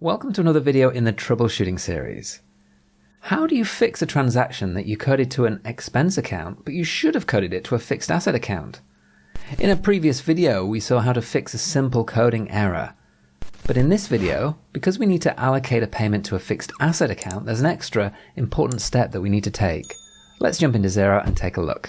Welcome to another video in the troubleshooting series. How do you fix a transaction that you coded to an expense account, but you should have coded it to a fixed asset account? In a previous video, we saw how to fix a simple coding error. But in this video, because we need to allocate a payment to a fixed asset account, there's an extra important step that we need to take. Let's jump into Xero and take a look.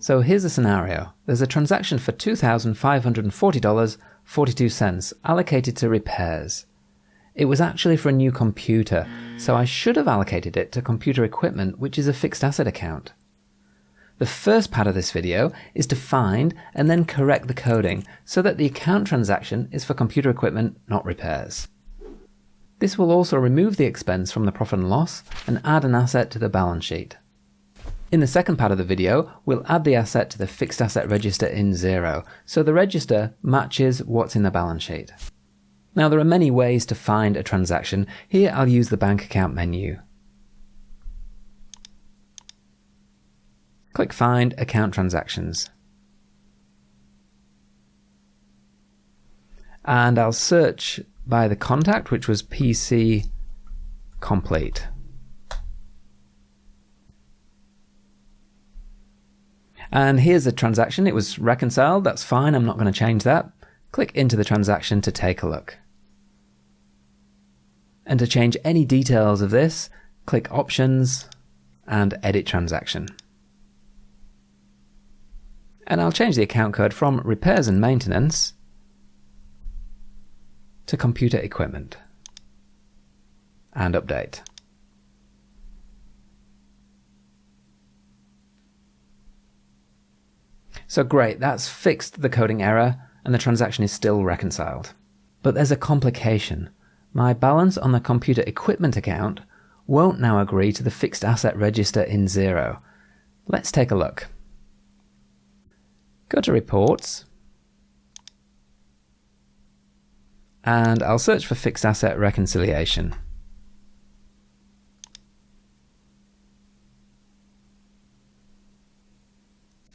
So here's a scenario. There's a transaction for $2,540.42 allocated to repairs. It was actually for a new computer, so I should have allocated it to computer equipment, which is a fixed asset account. The first part of this video is to find and then correct the coding so that the account transaction is for computer equipment, not repairs. This will also remove the expense from the profit and loss and add an asset to the balance sheet. In the second part of the video, we'll add the asset to the fixed asset register in Xero, so the register matches what's in the balance sheet. Now there are many ways to find a transaction. Here I'll use the bank account menu. Click Find Account Transactions. And I'll search by the contact, which was PC Complete. And here's the transaction. It was reconciled. That's fine. I'm not going to change that. Click into the transaction to take a look. And to change any details of this, click Options and Edit Transaction. And I'll change the account code from Repairs and Maintenance to Computer Equipment. And update. So great, that's fixed the coding error and the transaction is still reconciled. But there's a complication. My balance on the computer equipment account won't now agree to the fixed asset register in Xero. Let's take a look. Go to Reports, and I'll search for fixed asset reconciliation.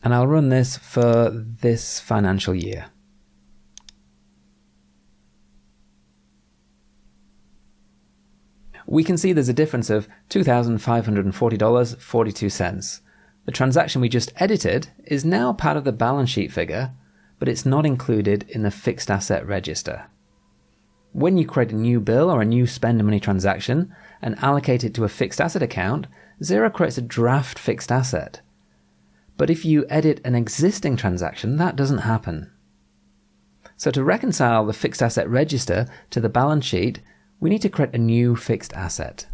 And I'll run this for this financial year. We can see there's a difference of $2,540.42. The transaction we just edited is now part of the balance sheet figure, but it's not included in the fixed asset register. When you create a new bill or a new spend money transaction and allocate it to a fixed asset account, Xero creates a draft fixed asset. But if you edit an existing transaction, that doesn't happen. So to reconcile the fixed asset register to the balance sheet, we need to create a new fixed asset.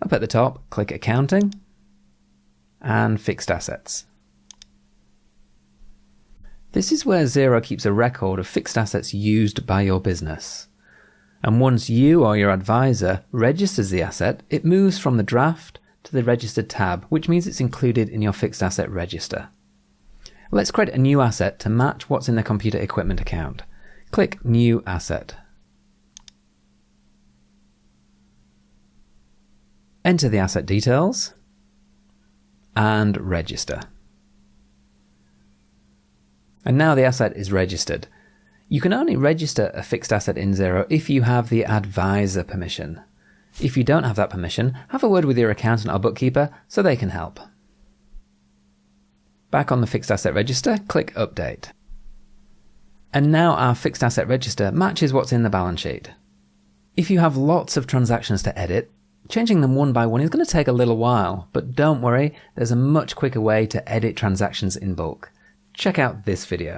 Up at the top, click Accounting and Fixed Assets. This is where Xero keeps a record of fixed assets used by your business. And once you or your advisor registers the asset, it moves from the draft to the registered tab, which means it's included in your fixed asset register. Let's create a new asset to match what's in the computer equipment account. Click New Asset. Enter the asset details and register. And now the asset is registered. You can only register a fixed asset in Xero if you have the advisor permission. If you don't have that permission, have a word with your accountant or bookkeeper so they can help. Back on the fixed asset register, click Update. And now our fixed asset register matches what's in the balance sheet. If you have lots of transactions to edit, changing them one by one is going to take a little while, but don't worry, there's a much quicker way to edit transactions in bulk. Check out this video.